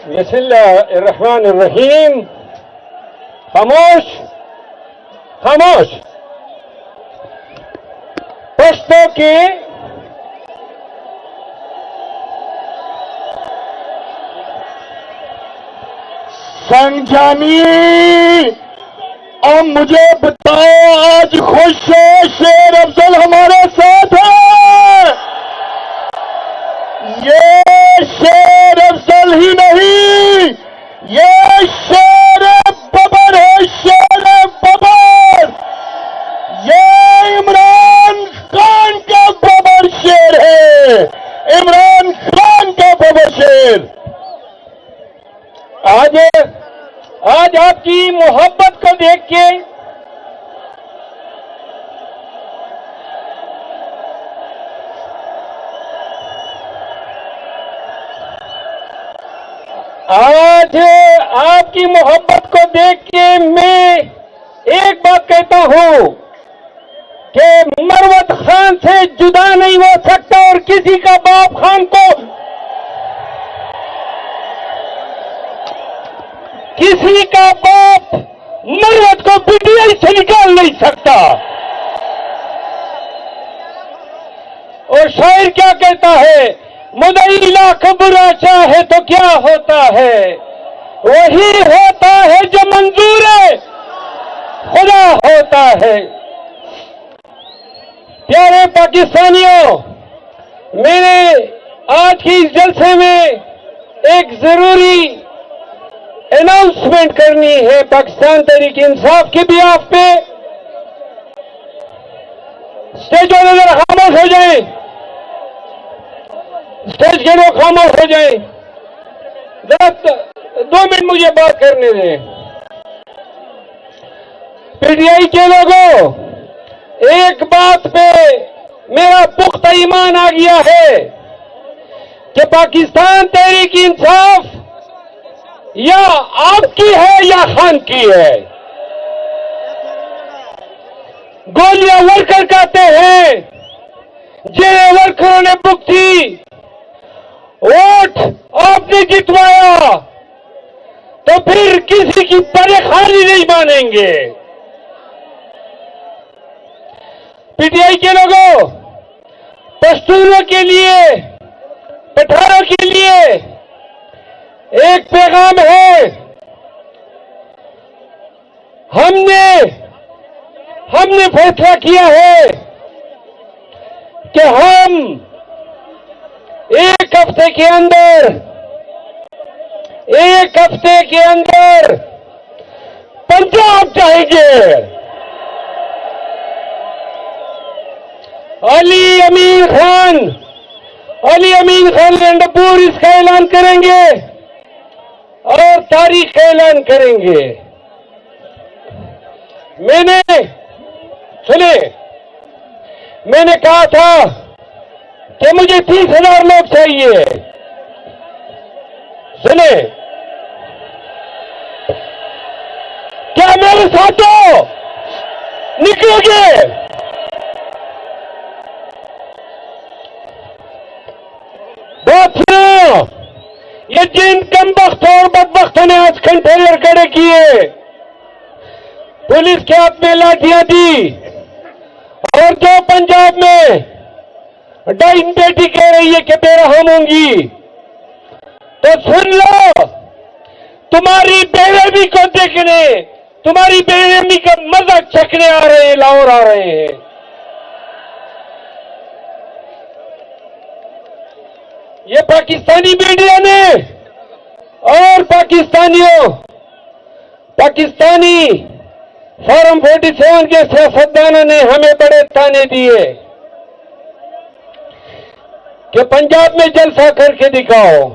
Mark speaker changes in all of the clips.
Speaker 1: बिस्मिल्लाहिर्रहमानिर्रहीम। खामोश खामोश। पश्तो की
Speaker 2: संजानी, अब मुझे बताओ, आज खुश है? शेर अफजल हमारे साथ है। ये शेर अफजल ही नहीं, ये शेर बबर है, शेर बबर। ये इमरान खान का बबर शेर है, इमरान खान का बबर शेर।
Speaker 1: आज आपकी मोहब्बत को देख के मैं एक बात कहता हूं कि मरवत खान से जुदा नहीं हो सकता और किसी का बाप खान को, किसी का बाप मरवत को पीटीआई से निकाल नहीं सकता। और शायर क्या कहता है? मुदई लाख बुरा चाहे तो क्या होता है, वही होता है जो मंजूर है खुदा होता है। प्यारे पाकिस्तानियों, मैंने आज की इस जलसे में एक जरूरी अनाउंसमेंट करनी है पाकिस्तान तहरीक इंसाफ के बिहाफ पे। स्टेज वाले जरा खामोश हो जाएं, स्टेज के लोग खामोश हो जाएं, जरा 2 मिनट मुझे बात करने दें। पीटीआई के लोगों, एक बात पे मेरा पुख्ता ईमान आ गया है कि पाकिस्तान तहरीक इंसाफ या आपकी है या खान की है। गोलियां वर्कर कहते हैं, जिन्हें वर्करों ने बुक थी, वोट आपने जितवाया तो फिर किसी की परेशानी नहीं मानेंगे। पीटीआई के लोगों, पश्तूनों के लिए, पठारों के लिए एक पैगाम है। हमने फैसला किया है कि हम एक हफ्ते के अंदर पंजाब जाएंगे। अली अमीन खान लंडपुर इसका ऐलान करेंगे और तारीख का ऐलान करेंगे। मैंने कहा था कि मुझे 30,000 लोग चाहिए। सुने, क्या मेरे साथ हो? निकलोगे? बात सुनो, ये जिन कमबख्त और बदबख्तों ने आज कंटेनर खड़े किए, पुलिस के हाथ में लाठियां दी और जो पंजाब में डाइन बेटी कह रही है कि बेरहम होंगी, तो सुन लो, तुम्हारी बेरहमी को देखने, तुम्हारी बेरहमी का मजा चखने आ रहे हैं, लाहौर आ रहे हैं। ये पाकिस्तानी मीडिया ने और पाकिस्तानी फॉरम 47 के सियासतदानों ने हमें बड़े ताने दिए कि पंजाब में जलसा करके दिखाओ।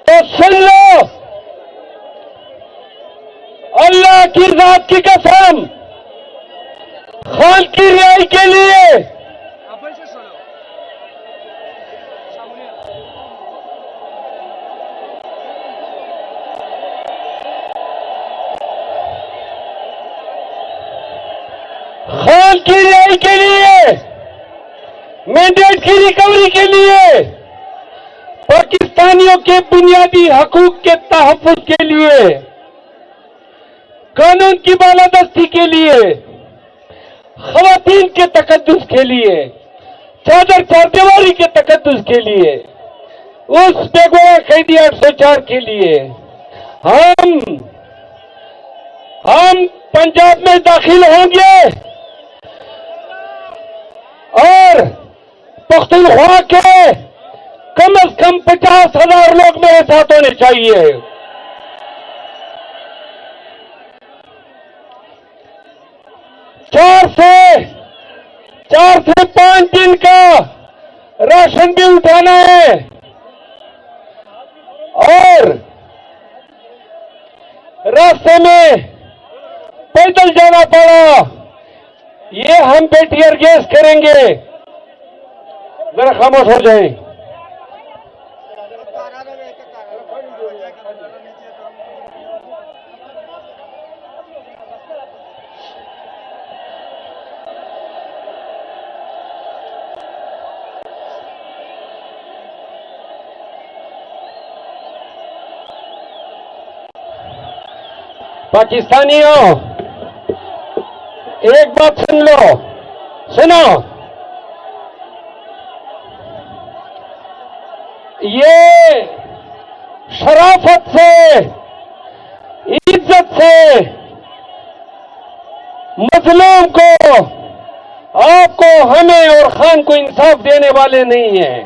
Speaker 1: तो सुन लो, अल्लाह की जात की कसम, खान की रिहाई के लिए मैंडेट की रिकवरी के लिए पाकिस्तानियों के बुनियादी हकूक के तहफ़्फ़ुज़ के लिए, कानून की बालादस्ती के लिए, ख़वातीन के तकद्दुस के लिए, चादर चारदीवारी के तकद्दुस के लिए, उस बेगुनाह कैदी 804 के लिए हम पंजाब में दाखिल होंगे और पख्तूनख्वा के कम से कम 50,000 लोग मेरे साथ होने चाहिए। चार से 5 दिन का राशन भी उठाना है और रास्ते में पैदल जाना पड़ा, ये हम पे टीयर गैस करेंगे। जरा खामोश हो जाए। पाकिस्तानियों, एक बात सुन लो, सुनो, ये शराफत से, इज्जत से मजलूम को, आपको, हमें और खान को इंसाफ देने वाले नहीं हैं।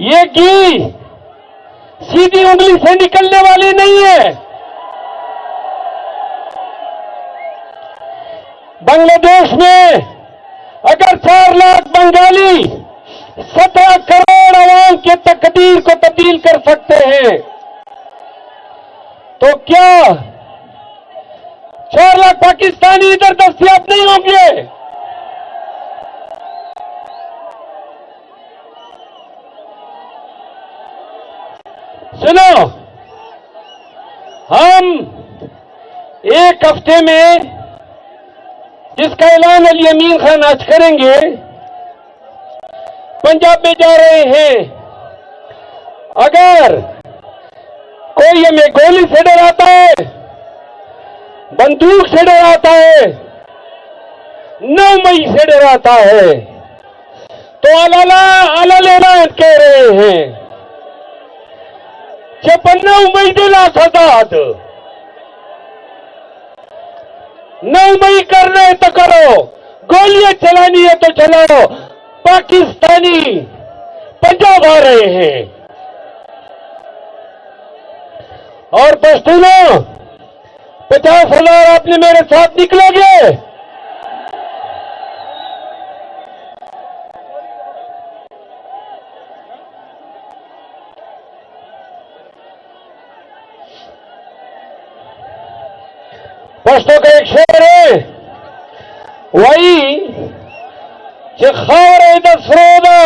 Speaker 1: ये घी सीधी उंगली से निकलने वाली नहीं है। बांग्लादेश में अगर 4 लाख बंगाली 17 करोड़ अवाम के तकदीर को तब्दील कर सकते हैं, तो क्या 4 लाख पाकिस्तानी इधर दस्तयाब नहीं होंगे? सुनो, हम एक हफ्ते में, जिसका ऐलान अली अमीन खान आज करेंगे, पंजाब में जा रहे हैं। अगर कोई हमें गोली से डराता है, बंदूक से डराता है, 9 मई से डराता है, तो अलालेला कह रहे हैं 56 मई दिला आजाद। 9 मई करना है तो करो, गोलियां चलानी है तो चलाओ। पाकिस्तानी पंजाब आ रहे हैं और पश्तूनों, 50,000 आपने मेरे साथ निकलोगे? पश्तो का एक शेर है, वही खबर दसरोदा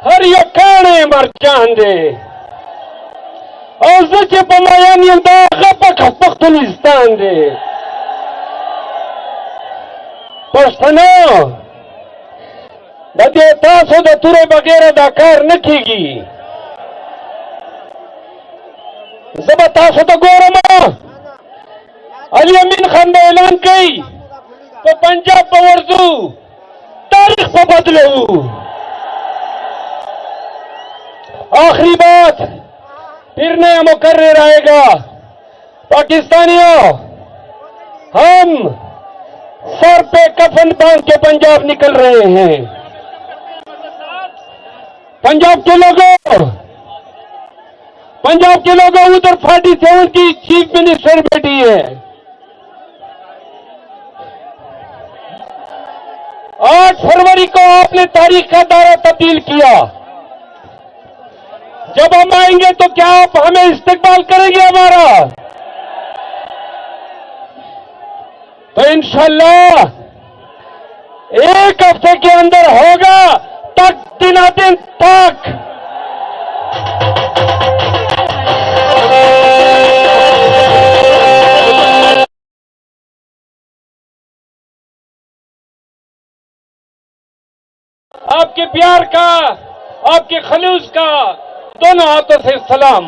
Speaker 1: हर यकाने मर चांदे और पमायानी पख्तुनिस्तान दे। पश्तनो बदे तासो द तुरे बगैर दाकार न कीगी जबता तो गोरमा अली अमीन खान ने ऐलान की तो पंजाब पवर्जू तारीख को बदले। आखिरी बात फिर नया मुकर्रर रहेगा। पाकिस्तानियों, हम सर पे कफन बांध के पंजाब निकल रहे हैं। पंजाब के लोगों उधर 47 की चीफ मिनिस्टर बैठी है। 8 फरवरी को आपने तारीख का दायरा तब्दील किया। जब हम आएंगे तो क्या आप हमें इस्तेमाल करेंगे हमारा? तो इंशाल्लाह 1 हफ्ते के अंदर होगा, तक दिन तक आपके प्यार का, आपके खलूस का दोनों हाथों से सलाम।